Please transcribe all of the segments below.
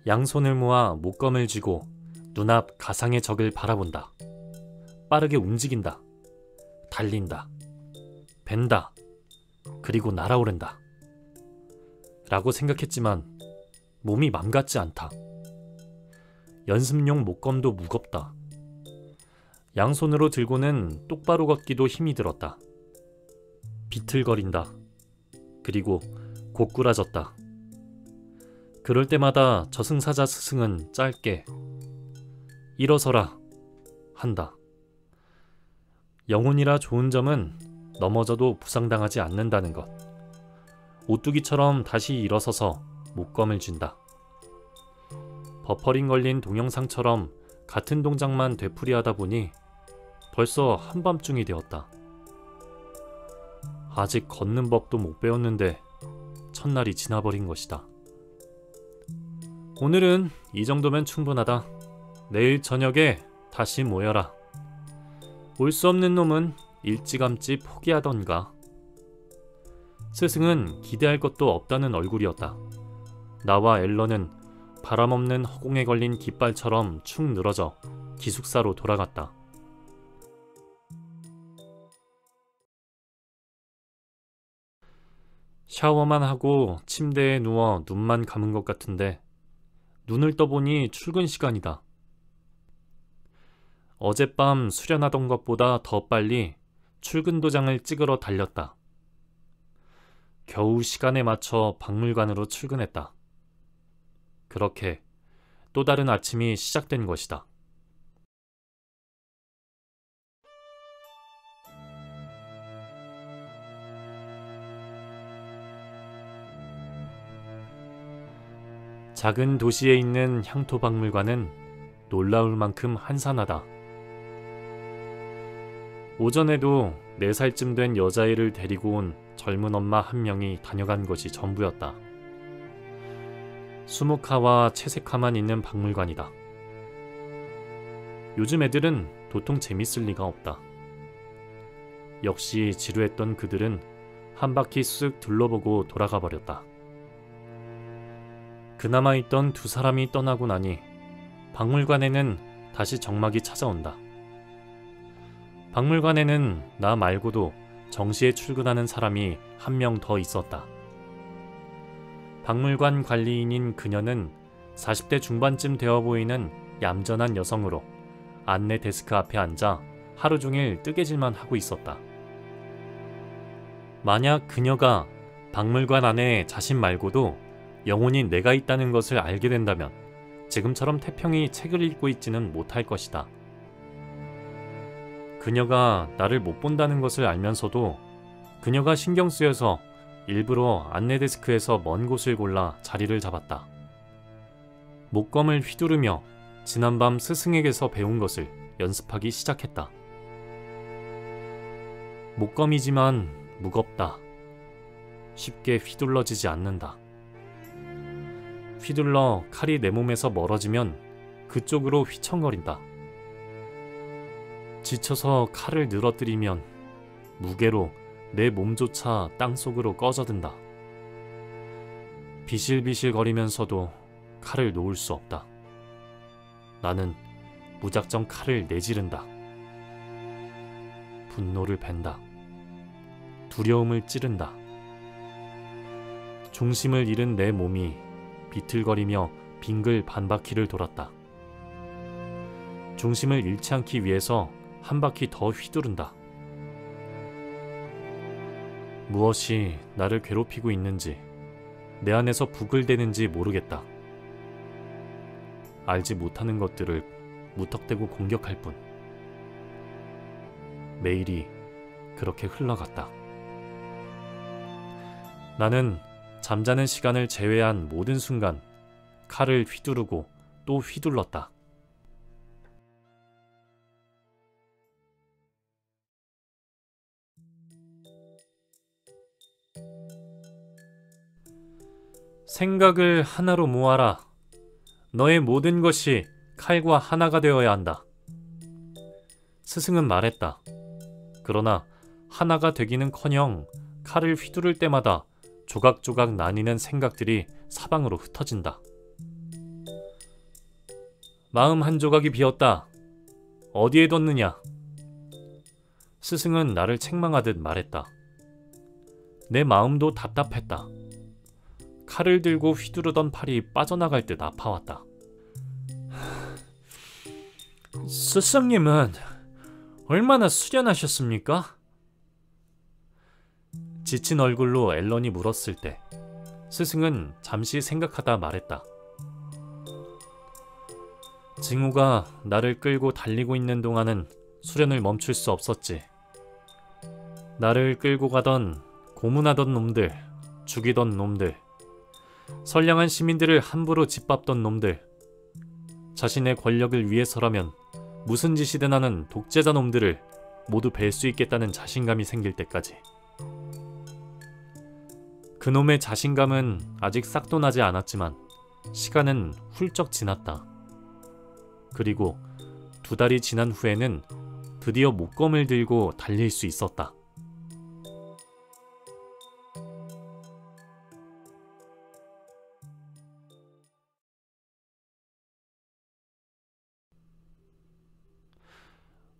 양손을 모아 목검을 쥐고 눈앞 가상의 적을 바라본다. 빠르게 움직인다. 달린다. 벤다. 그리고 날아오른다. 라고 생각했지만 몸이 맘 같지 않다. 연습용 목검도 무겁다. 양손으로 들고는 똑바로 걷기도 힘이 들었다. 비틀거린다. 그리고 고꾸라졌다. 그럴 때마다 저승사자 스승은 짧게 일어서라 한다. 영혼이라 좋은 점은 넘어져도 부상당하지 않는다는 것. 오뚜기처럼 다시 일어서서 목검을 쥔다. 버퍼링 걸린 동영상처럼 같은 동작만 되풀이하다 보니 벌써 한밤중이 되었다. 아직 걷는 법도 못 배웠는데 첫날이 지나버린 것이다. 오늘은 이 정도면 충분하다. 내일 저녁에 다시 모여라. 올 수 없는 놈은 일찌감치 포기하던가. 스승은 기대할 것도 없다는 얼굴이었다. 나와 앨런은 바람없는 허공에 걸린 깃발처럼 축 늘어져 기숙사로 돌아갔다. 샤워만 하고 침대에 누워 눈만 감은 것 같은데 눈을 떠보니 출근 시간이다. 어젯밤 수련하던 것보다 더 빨리 출근 도장을 찍으러 달렸다. 겨우 시간에 맞춰 박물관으로 출근했다. 그렇게 또 다른 아침이 시작된 것이다. 작은 도시에 있는 향토박물관은 놀라울 만큼 한산하다. 오전에도 4살쯤 된 여자애를 데리고 온 젊은 엄마 한 명이 다녀간 것이 전부였다. 수묵화와 채색화만 있는 박물관이다. 요즘 애들은 도통 재밌을 리가 없다. 역시 지루했던 그들은 한 바퀴 쓱 둘러보고 돌아가 버렸다. 그나마 있던 2사람이 떠나고 나니 박물관에는 다시 적막이 찾아온다. 박물관에는 나 말고도 정시에 출근하는 사람이 한 명 더 있었다. 박물관 관리인인 그녀는 40대 중반쯤 되어 보이는 얌전한 여성으로 안내 데스크 앞에 앉아 하루 종일 뜨개질만 하고 있었다. 만약 그녀가 박물관 안에 자신 말고도 영혼이 내가 있다는 것을 알게 된다면 지금처럼 태평히 책을 읽고 있지는 못할 것이다. 그녀가 나를 못 본다는 것을 알면서도 그녀가 신경 쓰여서 일부러 안내 데스크에서 먼 곳을 골라 자리를 잡았다. 목검을 휘두르며 지난밤 스승에게서 배운 것을 연습하기 시작했다. 목검이지만 무겁다. 쉽게 휘둘러지지 않는다. 휘둘러 칼이 내 몸에서 멀어지면 그쪽으로 휘청거린다. 지쳐서 칼을 늘어뜨리면 무게로 내 몸조차 땅속으로 꺼져든다. 비실비실거리면서도 칼을 놓을 수 없다. 나는 무작정 칼을 내지른다. 분노를 벤다. 두려움을 찌른다. 중심을 잃은 내 몸이 비틀거리며 빙글 반바퀴를 돌았다. 중심을 잃지 않기 위해서 한 바퀴 더 휘두른다. 무엇이 나를 괴롭히고 있는지, 내 안에서 부글대는지 모르겠다. 알지 못하는 것들을 무턱대고 공격할 뿐. 매일이 그렇게 흘러갔다. 나는 잠자는 시간을 제외한 모든 순간 칼을 휘두르고 또 휘둘렀다. 생각을 하나로 모아라. 너의 모든 것이 칼과 하나가 되어야 한다. 스승은 말했다. 그러나 하나가 되기는커녕 칼을 휘두를 때마다 조각조각 나뉘는 생각들이 사방으로 흩어진다. 마음 한 조각이 비었다. 어디에 뒀느냐? 스승은 나를 책망하듯 말했다. 내 마음도 답답했다. 칼을 들고 휘두르던 팔이 빠져나갈 듯 아파왔다. 스승님은 얼마나 수련하셨습니까? 지친 얼굴로 앨런이 물었을 때 스승은 잠시 생각하다 말했다. 징후가 나를 끌고 달리고 있는 동안은 수련을 멈출 수 없었지. 나를 끌고 가던 고문하던 놈들, 죽이던 놈들, 선량한 시민들을 함부로 짓밟던 놈들, 자신의 권력을 위해서라면 무슨 짓이든 하는 독재자 놈들을 모두 뵐 수 있겠다는 자신감이 생길 때까지. 그놈의 자신감은 아직 싹도 나지 않았지만 시간은 훌쩍 지났다. 그리고 2달이 지난 후에는 드디어 목검을 들고 달릴 수 있었다.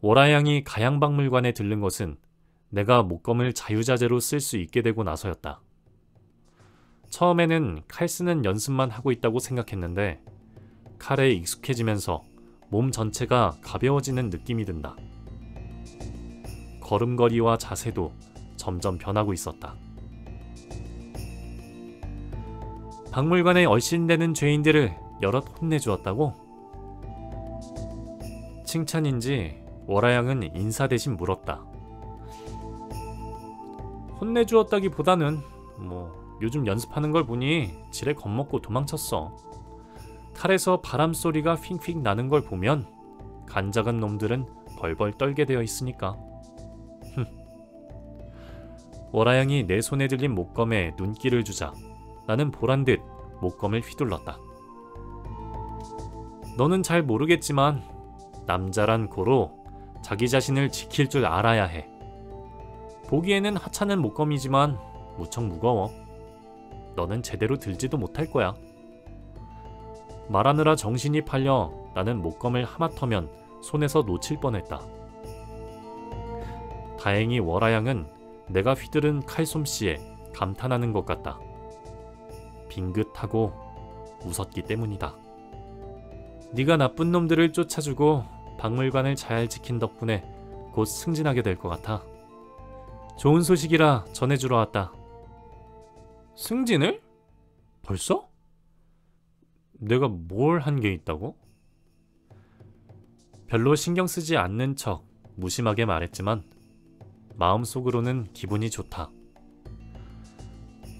월화양이 가양박물관에 들른 것은 내가 목검을 자유자재로 쓸 수 있게 되고 나서였다. 처음에는 칼 쓰는 연습만 하고 있다고 생각했는데 칼에 익숙해지면서 몸 전체가 가벼워지는 느낌이 든다. 걸음걸이와 자세도 점점 변하고 있었다. 박물관에 얼씬되는 죄인들을 여럿 혼내주었다고? 칭찬인지 월화양은 인사 대신 물었다. 혼내주었다기보다는 요즘 연습하는 걸 보니 지레 겁먹고 도망쳤어. 칼에서 바람소리가 휙휙 나는 걸 보면 간작은 놈들은 벌벌 떨게 되어 있으니까. 월화양이 내 손에 들린 목검에 눈길을 주자 나는 보란듯 목검을 휘둘렀다. 너는 잘 모르겠지만 남자란 고로 자기 자신을 지킬 줄 알아야 해. 보기에는 하찮은 목검이지만 무척 무거워. 너는 제대로 들지도 못할 거야. 말하느라 정신이 팔려 나는 목검을 하마터면 손에서 놓칠 뻔했다. 다행히 월화양은 내가 휘두른 칼솜씨에 감탄하는 것 같다. 빙긋하고 웃었기 때문이다. 네가 나쁜 놈들을 쫓아주고 박물관을 잘 지킨 덕분에 곧 승진하게 될 것 같아. 좋은 소식이라 전해주러 왔다. 승진을? 벌써? 내가 뭘 한 게 있다고? 별로 신경 쓰지 않는 척 무심하게 말했지만 마음속으로는 기분이 좋다.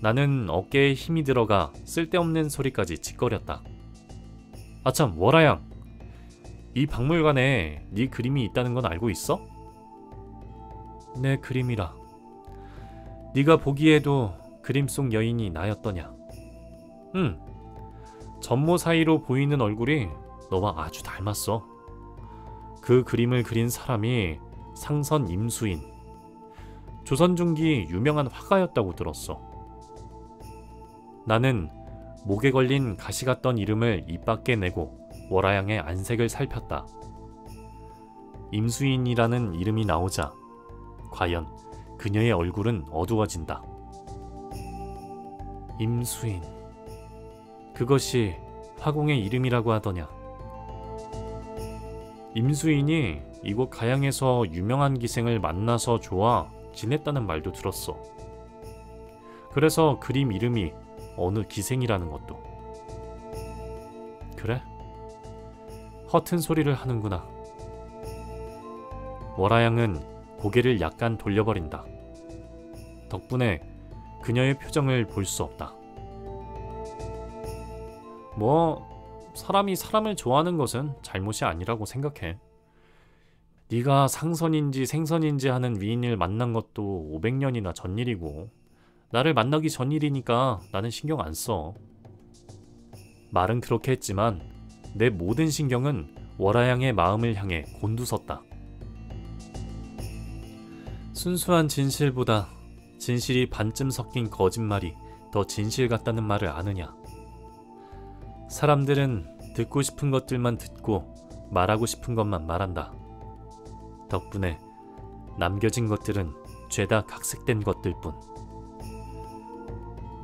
나는 어깨에 힘이 들어가 쓸데없는 소리까지 짓거렸다. 아참, 월화양. 이 박물관에 네 그림이 있다는 건 알고 있어? 내 그림이라. 네가 보기에도 그림 속 여인이 나였더냐? 응. 전모 사이로 보이는 얼굴이 너와 아주 닮았어. 그 그림을 그린 사람이 상선 임수인, 조선 중기 유명한 화가였다고 들었어. 나는 목에 걸린 가시 같던 이름을 입 밖에 내고 월화양의 안색을 살폈다. 임수인이라는 이름이 나오자 과연 그녀의 얼굴은 어두워진다. 임수인, 그것이 화공의 이름이라고 하더냐. 임수인이 이곳 가양에서 유명한 기생을 만나서 좋아 지냈다는 말도 들었어. 그래서 그림 이름이 어느 기생이라는 것도. 그래? 허튼 소리를 하는구나. 월화양은 고개를 약간 돌려버린다. 덕분에 그녀의 표정을 볼 수 없다. 사람이 사람을 좋아하는 것은 잘못이 아니라고 생각해. 네가 상선인지 생선인지 하는 위인을 만난 것도 500년이나 전 일이고 나를 만나기 전 일이니까 나는 신경 안 써. 말은 그렇게 했지만 내 모든 신경은 월화양의 마음을 향해 곤두섰다. 순수한 진실보다 진실이 반쯤 섞인 거짓말이 더 진실 같다는 말을 아느냐. 사람들은 듣고 싶은 것들만 듣고 말하고 싶은 것만 말한다. 덕분에 남겨진 것들은 죄다 각색된 것들 뿐.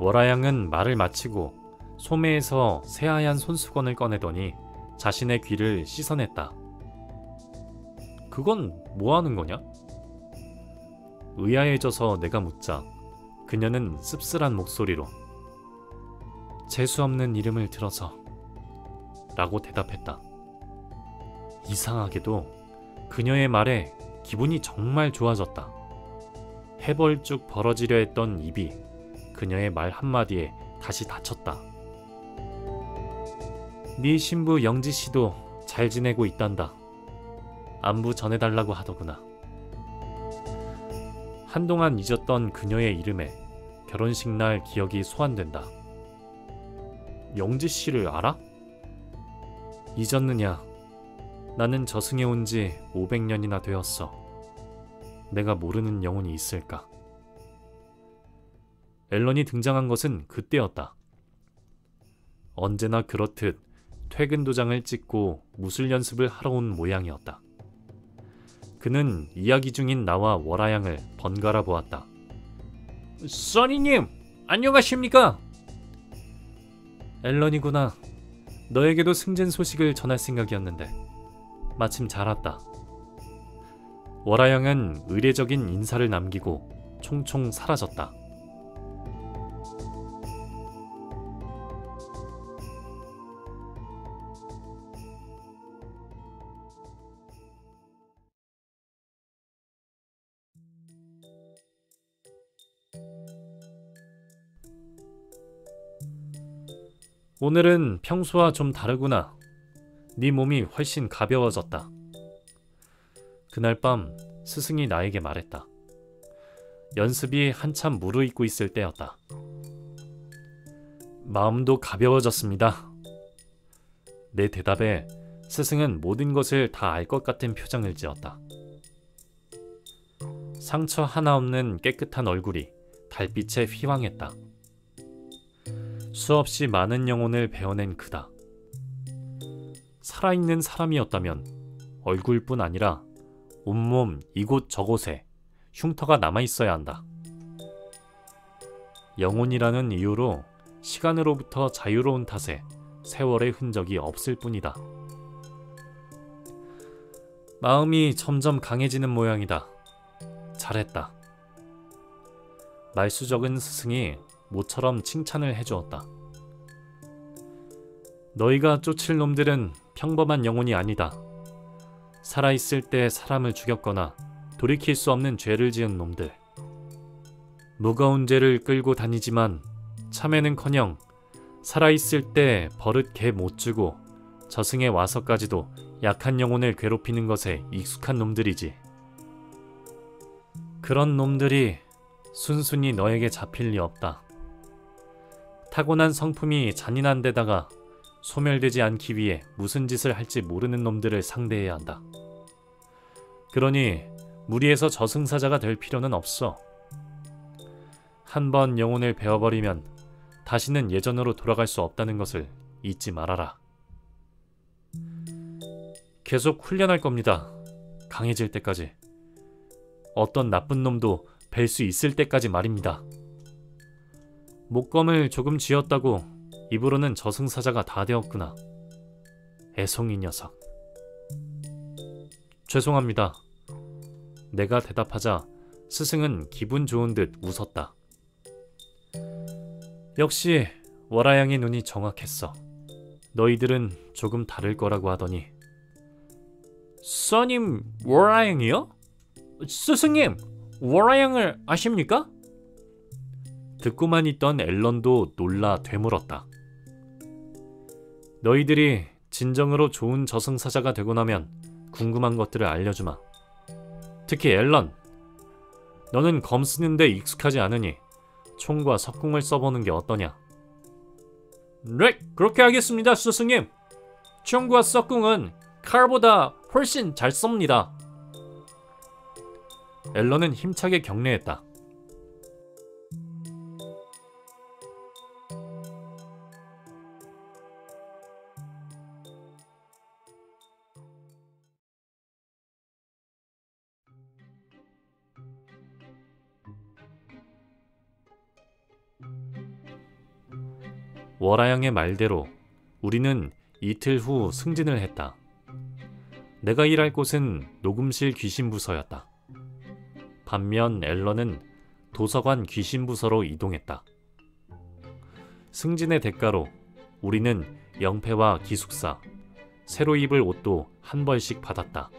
월화양은 말을 마치고 소매에서 새하얀 손수건을 꺼내더니 자신의 귀를 씻어냈다. 그건 뭐 하는 거냐? 의아해져서 내가 묻자 그녀는 씁쓸한 목소리로 재수없는 이름을 들어서 라고 대답했다. 이상하게도 그녀의 말에 기분이 정말 좋아졌다. 해벌쭉 벌어지려 했던 입이 그녀의 말 한마디에 다시 닫혔다. 네 신부 영지씨도 잘 지내고 있단다. 안부 전해달라고 하더구나. 한동안 잊었던 그녀의 이름에 결혼식 날 기억이 소환된다. 영지씨를 알아? 잊었느냐? 나는 저승에 온 지 500년이나 되었어. 내가 모르는 영혼이 있을까? 앨런이 등장한 것은 그때였다. 언제나 그렇듯 퇴근 도장을 찍고 무술 연습을 하러 온 모양이었다. 그는 이야기 중인 나와 월화양을 번갈아 보았다. 써니님, 안녕하십니까? 앨런이구나. 너에게도 승진 소식을 전할 생각이었는데 마침 잘 왔다. 월화양은 의례적인 인사를 남기고 총총 사라졌다. 오늘은 평소와 좀 다르구나. 네 몸이 훨씬 가벼워졌다. 그날 밤 스승이 나에게 말했다. 연습이 한참 무르익고 있을 때였다. 마음도 가벼워졌습니다. 내 대답에 스승은 모든 것을 다 알 것 같은 표정을 지었다. 상처 하나 없는 깨끗한 얼굴이 달빛에 휘황했다. 수없이 많은 영혼을 베어낸 그다. 살아있는 사람이었다면 얼굴뿐 아니라 온몸 이곳 저곳에 흉터가 남아있어야 한다. 영혼이라는 이유로 시간으로부터 자유로운 탓에 세월의 흔적이 없을 뿐이다. 마음이 점점 강해지는 모양이다. 잘했다. 말수 적은 스승이 모처럼 칭찬을 해주었다. 너희가 쫓을 놈들은 평범한 영혼이 아니다. 살아있을 때 사람을 죽였거나 돌이킬 수 없는 죄를 지은 놈들. 무거운 죄를 끌고 다니지만 참회는커녕 살아있을 때 버릇 개 못 주고 저승에 와서까지도 약한 영혼을 괴롭히는 것에 익숙한 놈들이지. 그런 놈들이 순순히 너에게 잡힐 리 없다. 타고난 성품이 잔인한 데다가 소멸되지 않기 위해 무슨 짓을 할지 모르는 놈들을 상대해야 한다. 그러니 무리해서 저승사자가 될 필요는 없어. 한번 영혼을 베어버리면 다시는 예전으로 돌아갈 수 없다는 것을 잊지 말아라. 계속 훈련할 겁니다. 강해질 때까지. 어떤 나쁜 놈도 뵐 수 있을 때까지 말입니다. 목검을 조금 쥐었다고 입으로는 저승사자가 다 되었구나. 애송이 녀석. 죄송합니다. 내가 대답하자 스승은 기분 좋은 듯 웃었다. 역시 월화양의 눈이 정확했어. 너희들은 조금 다를 거라고 하더니. 써님, 월화양이요? 스승님, 월화양을 아십니까? 듣고만 있던 앨런도 놀라 되물었다. 너희들이 진정으로 좋은 저승사자가 되고 나면 궁금한 것들을 알려주마. 특히 앨런, 너는 검 쓰는데 익숙하지 않으니 총과 석궁을 써보는 게 어떠냐? 네, 그렇게 하겠습니다, 스승님. 총과 석궁은 칼보다 훨씬 잘 쏩니다. 앨런은 힘차게 격려했다. 월아양의 말대로 우리는 이틀 후 승진을 했다. 내가 일할 곳은 녹음실 귀신부서였다. 반면 앨런은 도서관 귀신부서로 이동했다. 승진의 대가로 우리는 영패와 기숙사, 새로 입을 옷도 한 벌씩 받았다.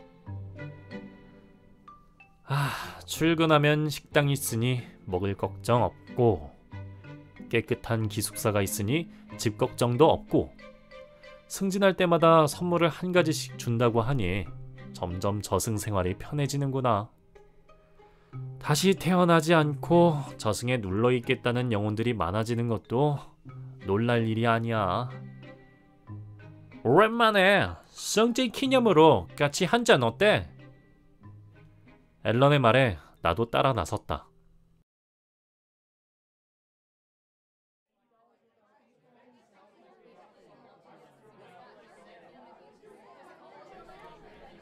출근하면 식당이 있으니 먹을 걱정 없고, 깨끗한 기숙사가 있으니 집 걱정도 없고, 승진할 때마다 선물을 한 가지씩 준다고 하니 점점 저승생활이 편해지는구나. 다시 태어나지 않고 저승에 눌러있겠다는 영혼들이 많아지는 것도 놀랄 일이 아니야. 오랜만에 승진 기념으로 같이 한잔 어때? 앨런의 말에 나도 따라 나섰다.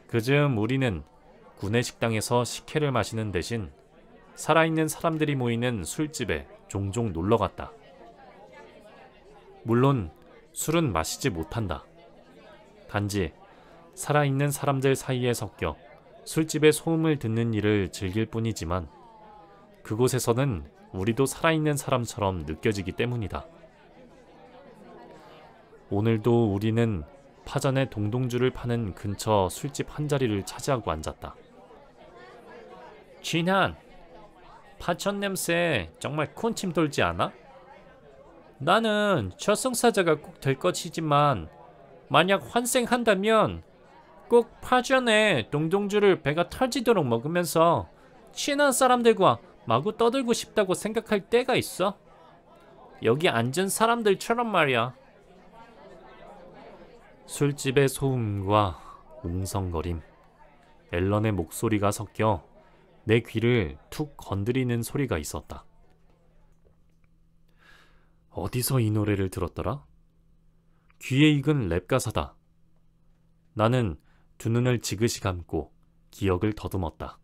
그즈음 우리는 구내식당에서 식혜를 마시는 대신 살아있는 사람들이 모이는 술집에 종종 놀러갔다. 물론 술은 마시지 못한다. 단지 살아있는 사람들 사이에 섞여 술집의 소음을 듣는 일을 즐길 뿐이지만 그곳에서는 우리도 살아있는 사람처럼 느껴지기 때문이다. 오늘도 우리는 파전에 동동주를 파는 근처 술집 한 자리를 차지하고 앉았다. 진한, 파전 냄새 정말 군침 돌지 않아? 나는 저승사자가 꼭 될 것이지만 만약 환생한다면 꼭 파전에 동동주를 배가 터지도록 먹으면서 친한 사람들과 마구 떠들고 싶다고 생각할 때가 있어. 여기 앉은 사람들처럼 말이야. 술집의 소음과 웅성거림, 앨런의 목소리가 섞여 내 귀를 툭 건드리는 소리가 있었다. 어디서 이 노래를 들었더라? 귀에 익은 랩 가사다. 나는 두 눈을 지그시 감고 기억을 더듬었다.